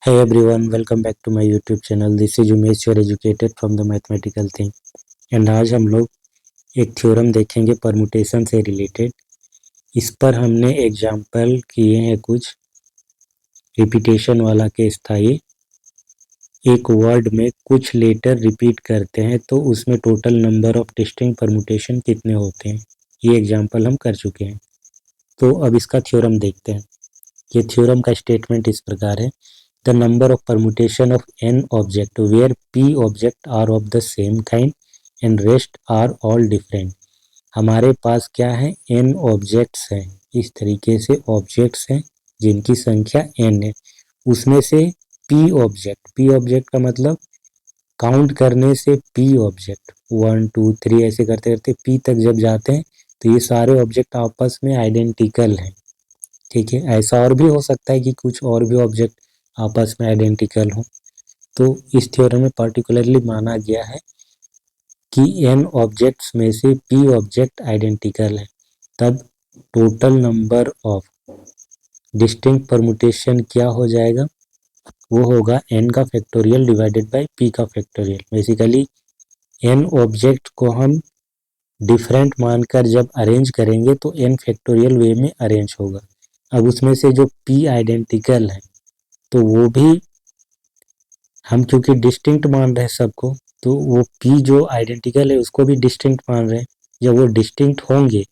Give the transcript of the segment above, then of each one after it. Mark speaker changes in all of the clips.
Speaker 1: Hey everyone, welcome back to my YouTube channel. This is Umesh, your educated from the mathematical thing. And आज हम लोग एक theorem देखेंगे permutation से related. इस पर हमने एग्जाम्पल किए हैं कुछ। रिपीटेशन वाला केस था ये। एक वर्ड में कुछ लेटर रिपीट करते हैं तो उसमें total number of distinct permutation कितने होते हैं, ये एग्जाम्पल हम कर चुके हैं। तो अब इसका थ्योरम देखते हैं। ये थ्योरम का स्टेटमेंट इस प्रकार है: The number of permutation of n object where p object are of the same kind and rest are all different। हमारे पास क्या है, n ऑब्जेक्ट्स हैं। इस तरीके से ऑब्जेक्ट्स हैं जिनकी संख्या n है। उसमें से p ऑब्जेक्ट का मतलब काउंट करने से p ऑब्जेक्ट 1 2 3 ऐसे करते करते p तक जब जाते हैं तो ये सारे ऑब्जेक्ट आपस में आइडेंटिकल हैं। ठीक है, ऐसा और भी हो सकता है कि कुछ और भी ऑब्जेक्ट आपस में आइडेंटिकल हो। तो इस थ्योरम में पर्टिकुलरली माना गया है कि n ऑब्जेक्ट्स में से p ऑब्जेक्ट आइडेंटिकल है, तब total number of distinct permutation क्या हो जाएगा, वो होगा n का फैक्टोरियल डिवाइडेड बाय p का फैक्टोरियल। बेसिकली n ऑब्जेक्ट को हम डिफरेंट मानकर जब अरेंज करेंगे तो n फैक्टोरियल वे में अरेंज होगा। अब उसमें से जो p आइडेंटिकल है तो वो भी हम क्योंकि डिस्टिंक्ट मान रहे हैं सबको, तो वो p जो आइडेंटिकल है उसको भी डिस्टिंक्ट मान रहे हैं। जब वो डिस्टिंक्ट होंगे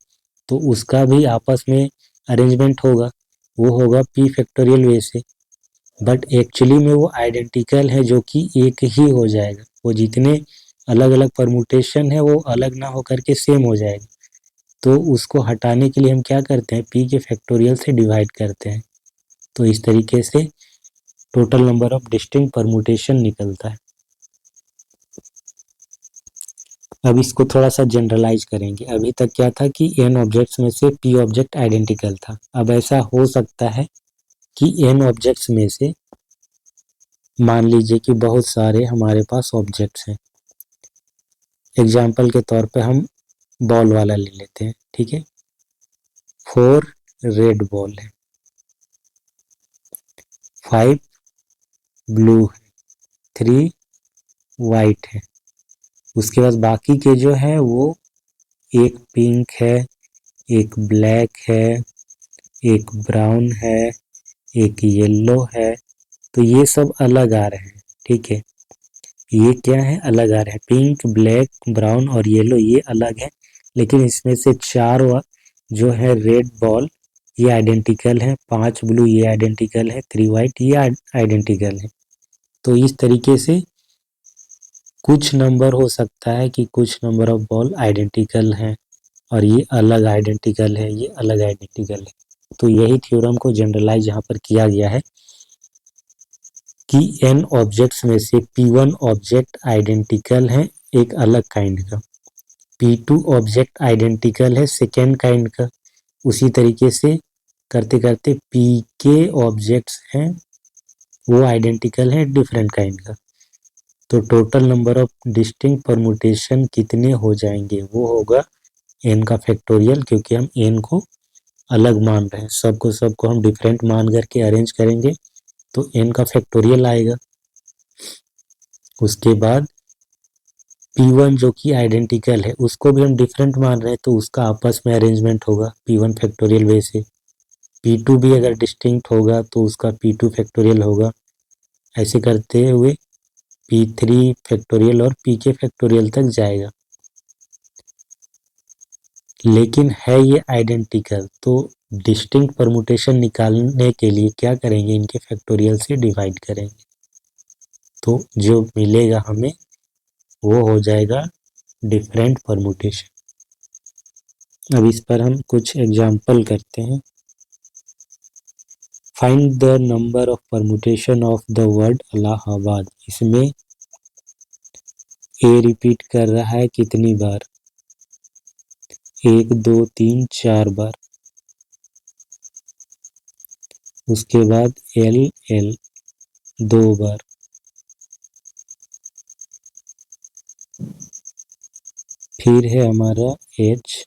Speaker 1: तो उसका भी आपस में अरेंजमेंट होगा, वो होगा p फैक्टोरियल वे से। बट एक्चुअली में वो आइडेंटिकल है जो कि एक ही हो जाएगा। वो जितने अलग अलग परमुटेशन है वो अलग ना होकर के सेम हो जाएगा। तो उसको हटाने के लिए हम क्या करते हैं, p के फैक्टोरियल से डिवाइड करते हैं। तो इस तरीके से total number of distinct permutation निकलता है। अब इसको थोड़ा सा जनरलाइज करेंगे। अभी तक क्या था कि n ऑब्जेक्ट्स में से p ऑब्जेक्ट आइडेंटिकल था। अब ऐसा हो सकता है कि n ऑब्जेक्ट्स में से मान लीजिए कि बहुत सारे हमारे पास ऑब्जेक्ट्स हैं। एग्जाम्पल के तौर पे हम बॉल वाला ले लेते हैं। ठीक है, 4 रेड बॉल है, 5 ब्लू है, 3 वाइट है। उसके बाद बाकी के जो है वो एक पिंक है, एक ब्लैक है, एक ब्राउन है, एक येलो है। तो ये सब अलग आ रहे हैं। ठीक है, ये क्या है, अलग आ रहे हैं। पिंक, ब्लैक, ब्राउन और येलो ये अलग है, लेकिन इसमें से 4 जो है रेड बॉल ये आइडेंटिकल है, 5 ब्लू ये आइडेंटिकल है, 3 वाइट ये आइडेंटिकल है। तो इस तरीके से कुछ नंबर हो सकता है कि कुछ नंबर ऑफ बॉल आइडेंटिकल हैं और ये अलग आइडेंटिकल है, ये अलग आइडेंटिकल है। तो यही थ्योरम को जनरलाइज यहाँ पर किया गया है कि n ऑब्जेक्ट्स में से p1 ऑब्जेक्ट आइडेंटिकल है एक अलग काइंड का, p2 ऑब्जेक्ट आइडेंटिकल है सेकेंड काइंड का। उसी तरीके से करते करते pk ऑब्जेक्ट्स हैं वो आइडेंटिकल है डिफरेंट काइंड का। तो total number of distinct permutation कितने हो जाएंगे, वो होगा n का फैक्टोरियल, क्योंकि हम n को अलग मान रहे हैं। सबको हम डिफरेंट मान करके अरेंज करेंगे तो n का फैक्टोरियल आएगा। उसके बाद p1 जो कि आइडेंटिकल है उसको भी हम डिफरेंट मान रहे हैं तो उसका आपस में अरेंजमेंट होगा p1 फैक्टोरियल वे से। p2 भी अगर डिस्टिंक्ट होगा तो उसका p2 फैक्टोरियल होगा। ऐसे करते हुए p3 फैक्टोरियल और pk फैक्टोरियल तक जाएगा। लेकिन है ये आइडेंटिकल, तो डिस्टिंक्ट परमुटेशन निकालने के लिए क्या करेंगे, इनके फैक्टोरियल से डिवाइड करेंगे तो जो मिलेगा हमें वो हो जाएगा डिफरेंट परमुटेशन। अब इस पर हम कुछ एग्जाम्पल करते हैं। Find the number of permutation of the word Allahabad. इसमें ए रिपीट कर रहा है कितनी बार, 1 2 3 4 बार। उसके बाद एल एल 2 बार। फिर है हमारा एच,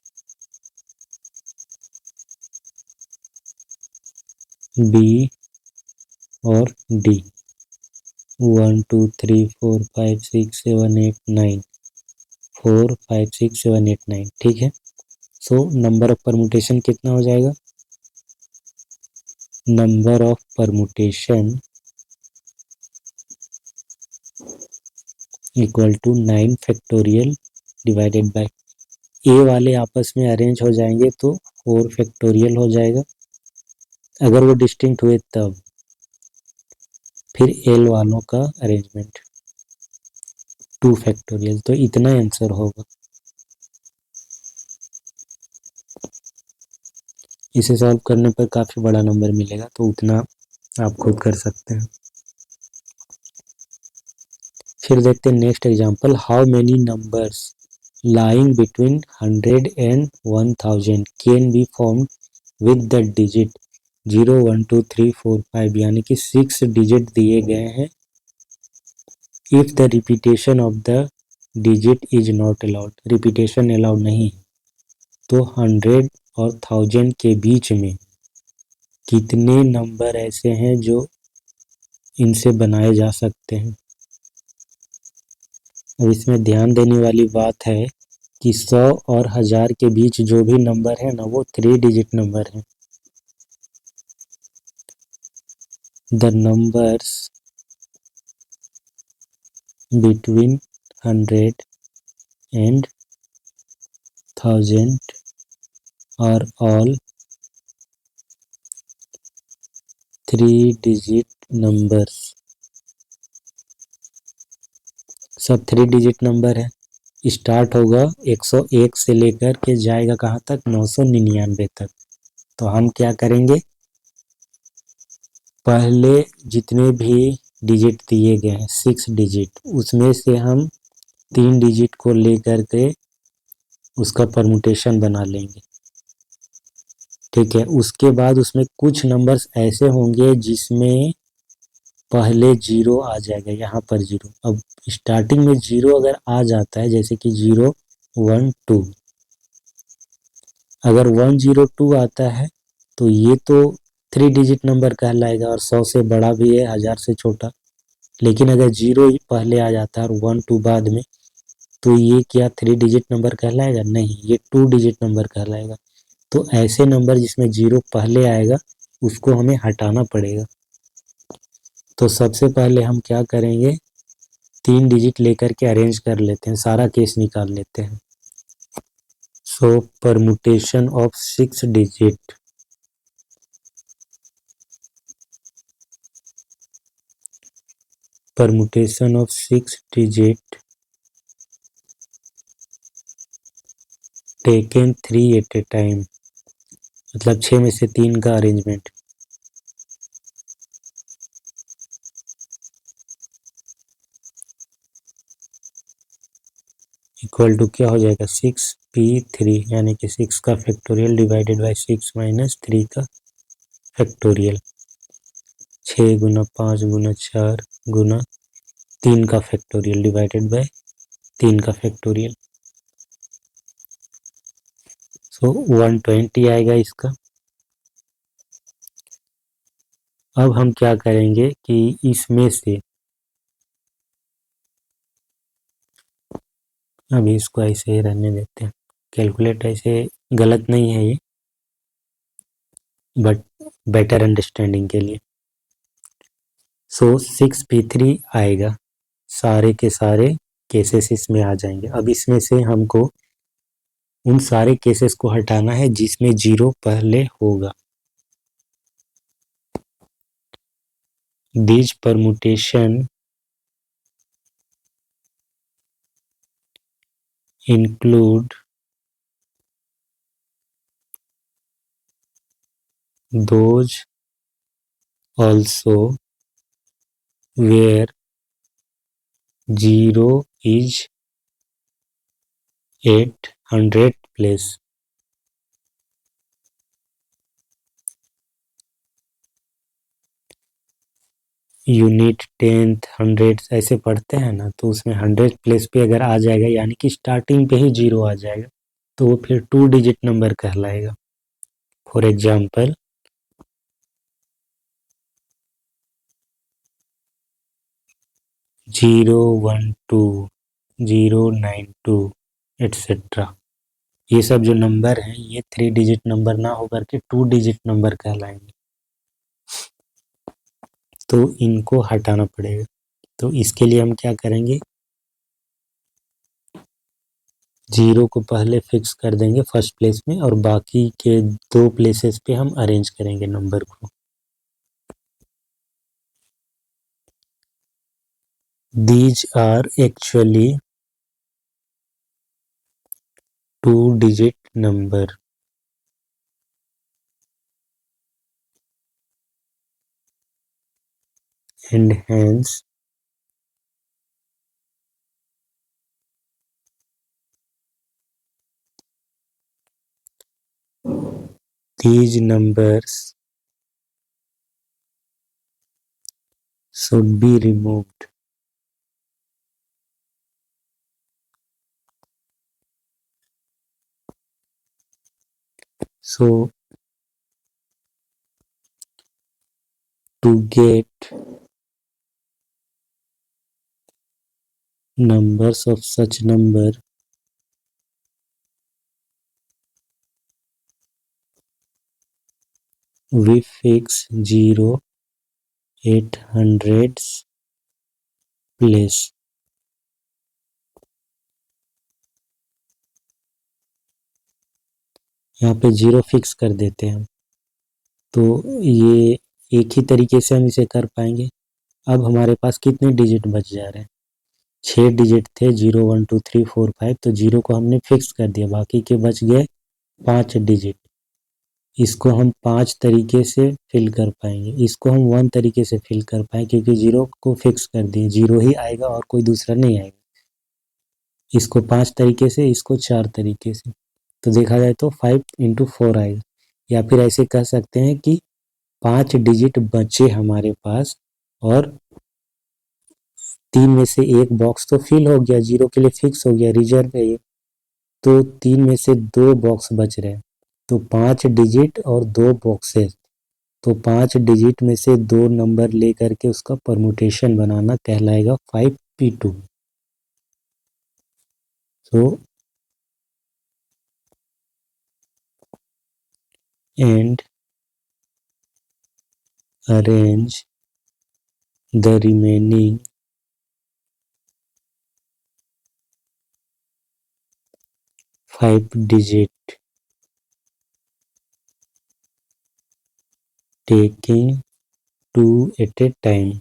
Speaker 1: बी और डी। 1 2 3 4 5 6 7 8 9, 4 5 6 7 8 9, ठीक है। सो नंबर ऑफ परमुटेशन कितना हो जाएगा? Number of permutation equal to 9 factorial divided by, A वाले आपस में अरेंज हो जाएंगे तो 4 फैक्टोरियल हो जाएगा, अगर वो डिस्टिंक्ट हुए तब। फिर एल वालों का अरेंजमेंट 2 फैक्टोरियल, तो इतना आंसर होगा। इसे सॉल्व करने पर काफ़ी बड़ा नंबर मिलेगा, तो उतना आप खुद कर सकते हैं। फिर देखते हैं next example, how many numbers lying between 100 and 1000 can be formed with the digit 0 1 2 3 4 5, यानी कि 6 डिजिट दिए गए हैं। If the repetition of the digit is not allowed, repetition allowed नहीं है, तो 100 और 1000 के बीच में कितने नंबर ऐसे हैं जो इनसे बनाए जा सकते हैं। अब इसमें ध्यान देने वाली बात है कि 100 और 1000 के बीच जो भी नंबर है ना, वो 3 डिजिट नंबर है। The numbers between 100 and 1000 are all 3 digit numbers, सब 3 डिजिट नंबर है। स्टार्ट होगा 101 से लेकर के जाएगा कहाँ तक? 999 तक। तो हम क्या करेंगे, पहले जितने भी डिजिट दिए गए हैं 6 डिजिट, उसमें से हम 3 डिजिट को लेकर के उसका परमुटेशन बना लेंगे, ठीक है। उसके बाद उसमें कुछ नंबर्स ऐसे होंगे जिसमें पहले जीरो आ जाएगा, यहाँ पर जीरो। अब स्टार्टिंग में जीरो अगर आ जाता है, जैसे कि 0 1 2, अगर 102 आता है तो ये तो 3 डिजिट नंबर कहलाएगा और 100 से बड़ा भी है, 1000 से छोटा। लेकिन अगर 0 पहले आ जाता है और 1 2 बाद में, तो ये क्या 3 डिजिट नंबर कहलाएगा? नहीं, ये 2 डिजिट नंबर कहलाएगा। तो ऐसे नंबर जिसमें 0 पहले आएगा उसको हमें हटाना पड़ेगा। तो सबसे पहले हम क्या करेंगे, 3 डिजिट लेकर के अरेंज कर लेते हैं, सारा केस निकाल लेते हैं। So permutation of 6 digit, permutation of 6 digit taken 3 at a time, मतलब 6 में से 3 का अरेंजमेंट। इक्वल टू क्या हो जाएगा, 6p3, यानी कि 6 का फैक्टोरियल डिवाइडेड बाई 6 माइनस 3 का फैक्टोरियल, 6 गुना 5 गुना 4 गुना 3 का फैक्टोरियल डिवाइडेड बाय 3 का फैक्टोरियल। सो 120 आएगा इसका। अब हम क्या करेंगे कि इसमें से, अभी इसको ऐसे ही रहने देते हैं, कैलकुलेट ऐसे गलत नहीं है ये, बट बेटर अंडरस्टैंडिंग के लिए। सो 6p3 आएगा, सारे के सारे केसेस इसमें आ जाएंगे। अब इसमें से हमको उन सारे केसेस को हटाना है जिसमें 0 पहले होगा। This permutation include those also where 0 is at 100 place। Unit, tenth, hundred ऐसे पढ़ते हैं ना, तो उसमें 100 प्लेस पे अगर आ जाएगा, यानी कि स्टार्टिंग पे ही 0 आ जाएगा, तो वो फिर 2 डिजिट नंबर कहलाएगा। For example, 012 092 etcetera. ये सब जो नंबर हैं ये 3 डिजिट नंबर ना होकर के 2 डिजिट नंबर कहलाएंगे, तो इनको हटाना पड़ेगा। तो इसके लिए हम क्या करेंगे, 0 को पहले फिक्स कर देंगे फर्स्ट प्लेस में और बाकी के 2 प्लेसेस पे हम अरेंज करेंगे नंबर को। These are actually 2-digit number and hence these numbers should be removed. So to get numbers of such number, we fix 0 800s place. यहाँ पे 0 फिक्स कर देते हैं हम, तो ये एक ही तरीके से हम इसे कर पाएंगे। अब हमारे पास कितने डिजिट बच जा रहे हैं, 6 डिजिट थे, 0 1 2 3 4 5, तो 0 को हमने फिक्स कर दिया, बाकी के बच गए 5 डिजिट। इसको हम 5 तरीके से फिल कर पाएंगे, इसको हम 1 तरीके से फिल कर पाएंगे क्योंकि 0 को फिक्स कर दिए, 0 ही आएगा और कोई दूसरा नहीं आएगा। इसको 5 तरीके से, इसको 4 तरीके से, तो देखा जाए तो 5 × 4 आएगा। या फिर ऐसे कह सकते हैं कि 5 डिजिट बचे हमारे पास और 3 में से एक बॉक्स तो फिल हो गया, 0 के लिए फिक्स हो गया, रिजर्व है ये, तो 3 में से 2 बॉक्स बच रहे हैं, तो 5 डिजिट और 2 बॉक्सेस, तो 5 डिजिट में से 2 नंबर लेकर के उसका परमुटेशन बनाना कहलाएगा 5p2। So and arrange the remaining 5 digit taking 2 at a time.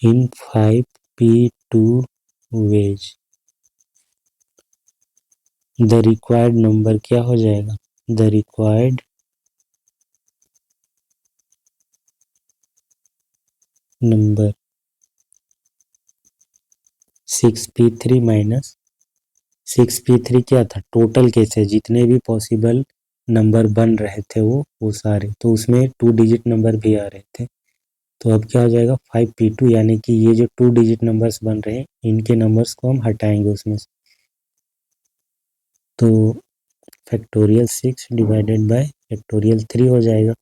Speaker 1: In 5p2 ways. The required number क्या हो जाएगा, the required number 6p3 minus 6p3 क्या था, टोटल केस है, जितने भी पॉसिबल नंबर बन रहे थे वो सारे, तो उसमें 2 डिजिट नंबर भी आ रहे थे, तो अब क्या हो जाएगा 5p2, यानी कि ये जो 2 डिजिट नंबर्स बन रहे हैं इनके नंबर्स को हम हटाएंगे उसमें से, तो फैक्टोरियल 6 डिवाइडेड बाय फैक्टोरियल 3 हो जाएगा,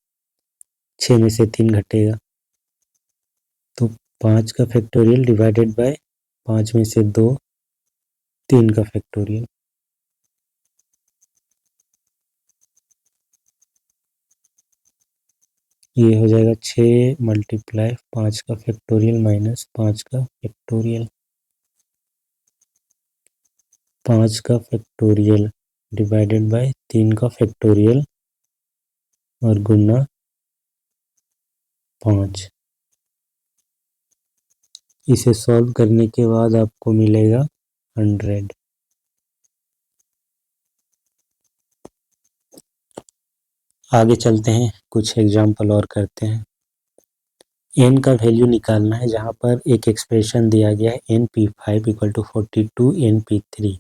Speaker 1: 6 में से 3 घटेगा, तो 5 का फैक्टोरियल डिवाइडेड बाय 5 में से 2, 3 का फैक्टोरियल, ये हो जाएगा 6 मल्टीप्लाई 5 का फैक्टोरियल माइनस 5 का फैक्टोरियल, 5 का फैक्टोरियल डिवाइडेड बाय 3 का फैक्टोरियल और गुना 5। इसे सॉल्व करने के बाद आपको मिलेगा 100। आगे चलते हैं, कुछ एग्जाम्पल और करते हैं। n का वैल्यू निकालना है, जहाँ पर एक एक्सप्रेशन दिया गया है np5 इक्वल टू 42 np3।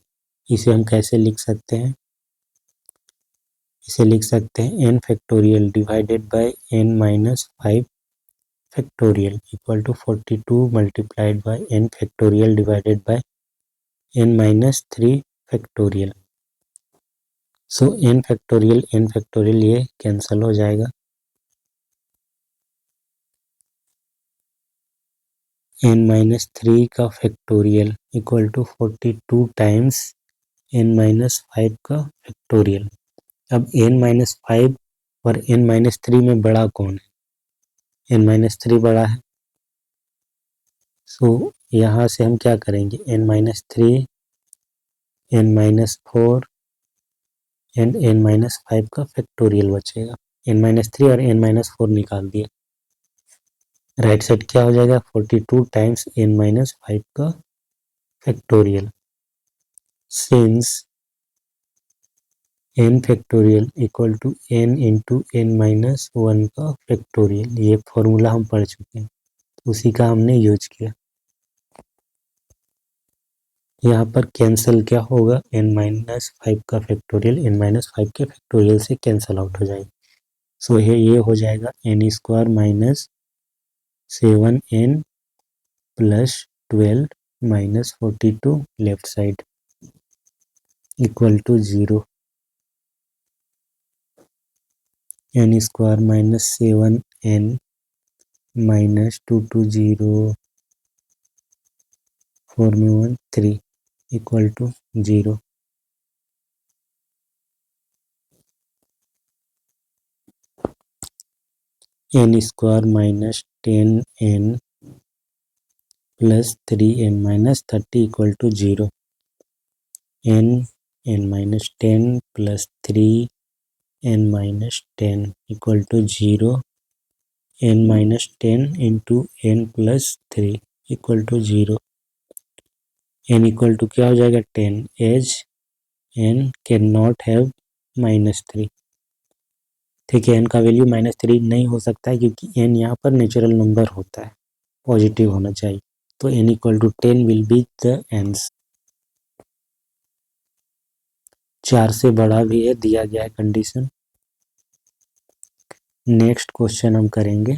Speaker 1: इसे हम कैसे लिख सकते हैं, इसे लिख सकते हैं n factorial divided by n minus 5 factorial equal to 42 multiplied by n factorial divided by n minus 3 factorial. So n factorial ये कैंसिल हो जाएगा, n-3 का factorial equal to 42 times n-5 का फैक्टोरियल। अब n-5 और n-3 में बड़ा कौन है? n-3 बड़ा है। सो यहाँ से हम क्या करेंगे, n-3, n-4 एंड n-5 का फैक्टोरियल बचेगा। n-3 और n-4 निकाल दिए, राइट साइड क्या हो जाएगा, 42 टाइम्स n-5 का factorial. Since n factorial equal to n into n-1 का फैक्टोरियल, ये फॉर्मूला हम पढ़ चुके हैं, उसी का हमने यूज किया। यहाँ पर कैंसिल क्या होगा, n-5 का फैक्टोरियल n-5 के फैक्टोरियल से कैंसिल आउट हो जाएगा। सो ये हो जाएगा n² minus 7n plus 12 minus 42 left side equal to 0। n² minus 7n minus 2 to 0 4 में 1 3 equal to 0। n² minus 10n plus 3n minus 30 equal to 0। n minus 10 plus 3n minus 10 equal to 0। n minus 10 into n plus 3 equal to 0। n equal to क्या हो जाएगा, 10, as n can not have -3। ठीक है, n का value -3 नहीं हो सकता है क्योंकि n यहाँ पर नेचुरल नंबर होता है, पॉजिटिव होना चाहिए। तो n equal to 10 will be the answer. 4 से बड़ा भी है, दिया गया है कंडीशन। नेक्स्ट क्वेश्चन हम करेंगे।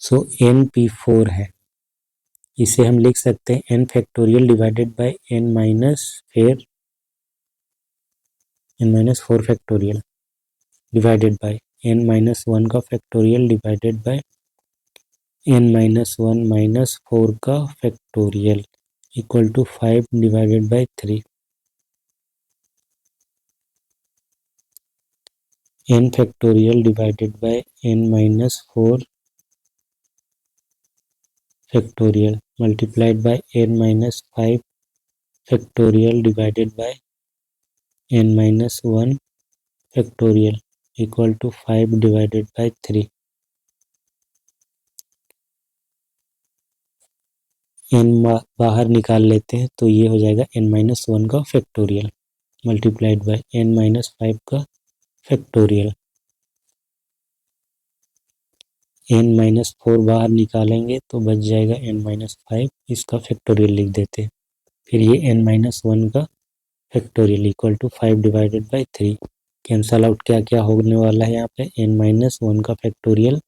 Speaker 1: सो np4 है, इसे हम लिख सकते हैं n factorial divided by n minus फिर n-4 factorial divided by n-1 का factorial divided by n-1 minus 4 का factorial equal to 5 divided by 3। n factorial divided by n-4 factorial multiplied by n-5 factorial divided by n-1 factorial equal to 5 divided by 3। n बाहर निकाल लेते हैं तो ये हो जाएगा n-1 का फैक्टोरियल मल्टीप्लाइड बाय n-5 का फैक्टोरियल। n-4 बाहर निकालेंगे तो बच जाएगा n-5, इसका फैक्टोरियल लिख देते हैं। फिर ये n-1 का factorial equal to 5 divided by 3। Cancel out क्या क्या होने वाला है यहाँ पे, n-1 का फैक्टोरियल,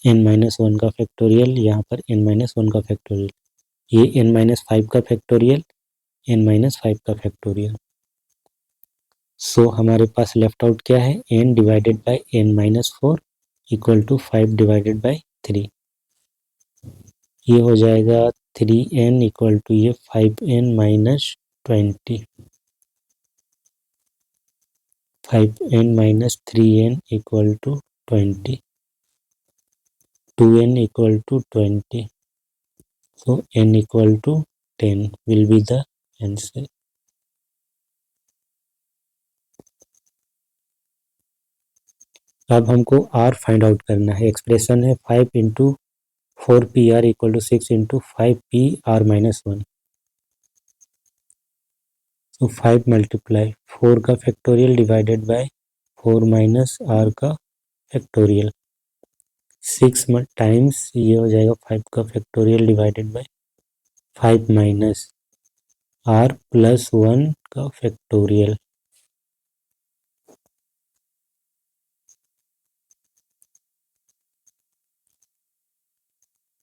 Speaker 1: n-1 का फैक्टोरियल, यहाँ पर n-1 का फैक्टोरियल, ये n-5 का फैक्टोरियल, n-5 का फैक्टोरियल। सो हमारे पास लेफ्ट आउट क्या है, n divided by n-4 equal to 5 divided by 3। ये हो जाएगा 3n इक्वल टू ये 5n minus 20, 5n minus 3n equal to 20, 2n equal to 20, so n equal to 10 will be the answer। अब हमको r find out करना है। Expression है 5 into 4pr equal to 6 into 5pr minus 1। तो 5 multiply 4 का factorial divided by 4 minus r का factorial, 6 times ये हो जाएगा 5 का factorial divided by 5 minus r plus 1 का फैक्टोरियल।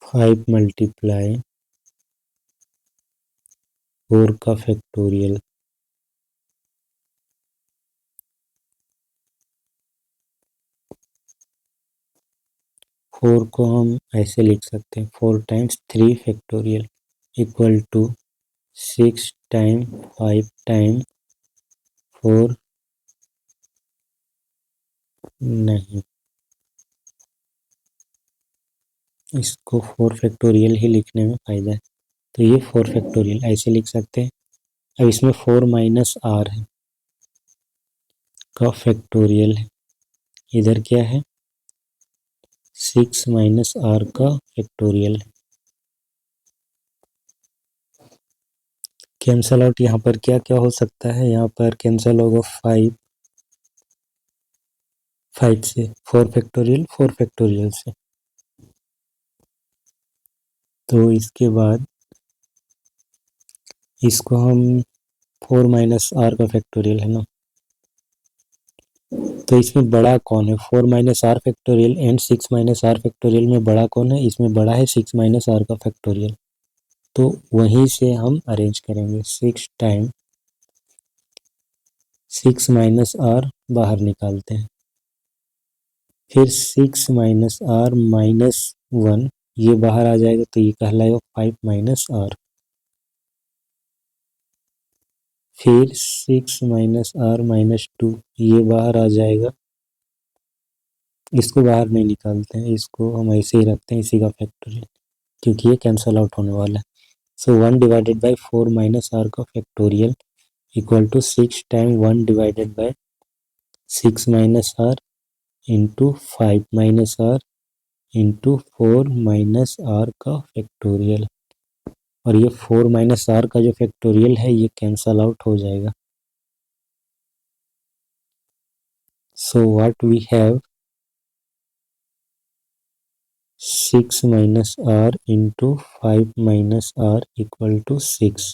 Speaker 1: 5 मल्टीप्लाई 4 का फैक्टोरियल 4 को हम ऐसे लिख सकते हैं, 4 times 3 factorial equal to 6 time 5 time 4, नहीं, इसको 4 फैक्टोरियल ही लिखने में फ़ायदा है, तो ये 4 फैक्टोरियल ऐसे लिख सकते हैं। अब इसमें 4 माइनस आर है का फैक्टोरियल है, इधर क्या है 6 माइनस आर का फैक्टोरियल है। कैंसल आउट यहाँ पर क्या क्या हो सकता है, यहाँ पर कैंसल होगा 5 से 4 फैक्टोरियल से, तो इसके बाद इसको हम 4 माइनस आर का फैक्टोरियल है ना, तो इसमें बड़ा कौन है, 4 minus r factorial and 6 minus r factorial में बड़ा कौन है, इसमें बड़ा है 6 माइनस आर का फैक्टोरियल, तो वहीं से हम अरेंज करेंगे। 6 टाइम 6 माइनस आर बाहर निकालते हैं, फिर 6 माइनस आर माइनस 1 ये बाहर आ जाएगा, तो ये कहलाएगा 5 माइनस आर, फिर 6 माइनस आर माइनस 2 ये बाहर आ जाएगा, इसको बाहर नहीं निकालते हैं, इसको हम ऐसे ही रखते हैं इसी का फैक्टोरियल, क्योंकि ये कैंसल आउट होने वाला है। So 1 divided by 4 minus r का factorial equal to 6 time 1 divided by 6 minus r into 5 minus r into 4 minus r का फैक्टोरियल, और ये 4 माइनस आर का जो फैक्टोरियल है ये कैंसल आउट हो जाएगा। So what we have 6 minus r into 5 minus r equal to 6,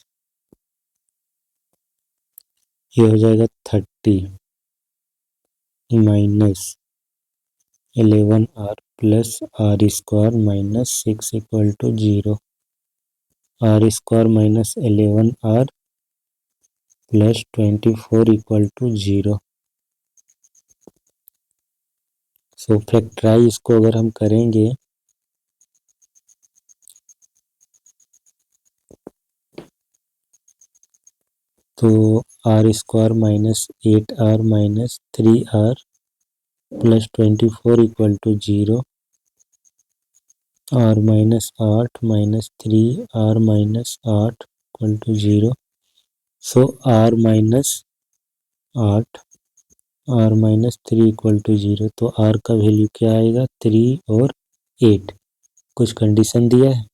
Speaker 1: ये हो जाएगा 30 minus 11 r plus r square minus 6 equal to 0, r square minus 11 r plus 24 equal to 0। So factorise इसको अगर हम करेंगे तो r square minus 8 r minus 3 r plus 24 equal to 0, r minus 8 minus 3 r minus 8 equal to 0। So r minus 8 r minus 3 equal to 0, तो are का value क्या आएगा 3 और 8। कुछ कंडीशन दिया है,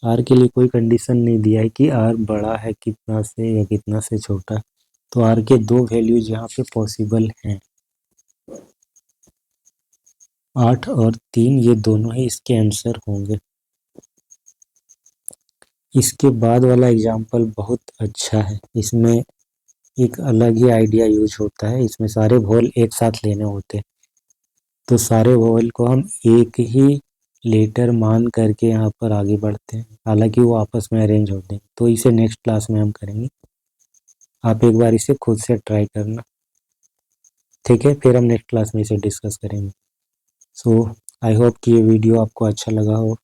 Speaker 1: आर के लिए कोई कंडीशन नहीं दिया है कि आर बड़ा है कितना से या कितना से छोटा, तो आर के दो वैल्यूज यहाँ पे पॉसिबल हैं, 8 और 3, ये दोनों ही इसके आंसर होंगे। इसके बाद वाला एग्जाम्पल बहुत अच्छा है, इसमें एक अलग ही आइडिया यूज होता है, इसमें सारे वोल एक साथ लेने होते हैं, तो सारे वोल को हम एक ही लेटर मान करके यहाँ पर आगे बढ़ते हैं, हालांकि वो आपस में अरेंज होते हैं, तो इसे नेक्स्ट क्लास में हम करेंगे, आप एक बार इसे खुद से ट्राई करना, ठीक है, फिर हम नेक्स्ट क्लास में इसे डिस्कस करेंगे। सो आई होप कि ये वीडियो आपको अच्छा लगा हो,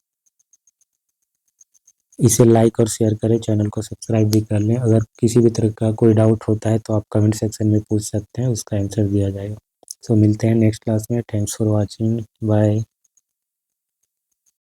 Speaker 1: इसे लाइक और शेयर करें, चैनल को सब्सक्राइब भी कर लें, अगर किसी भी तरह का कोई डाउट होता है तो आप कमेंट सेक्शन में पूछ सकते हैं, उसका आंसर दिया जाएगा। सो मिलते हैं नेक्स्ट क्लास में, थैंक्स फॉर वॉचिंग, बाय।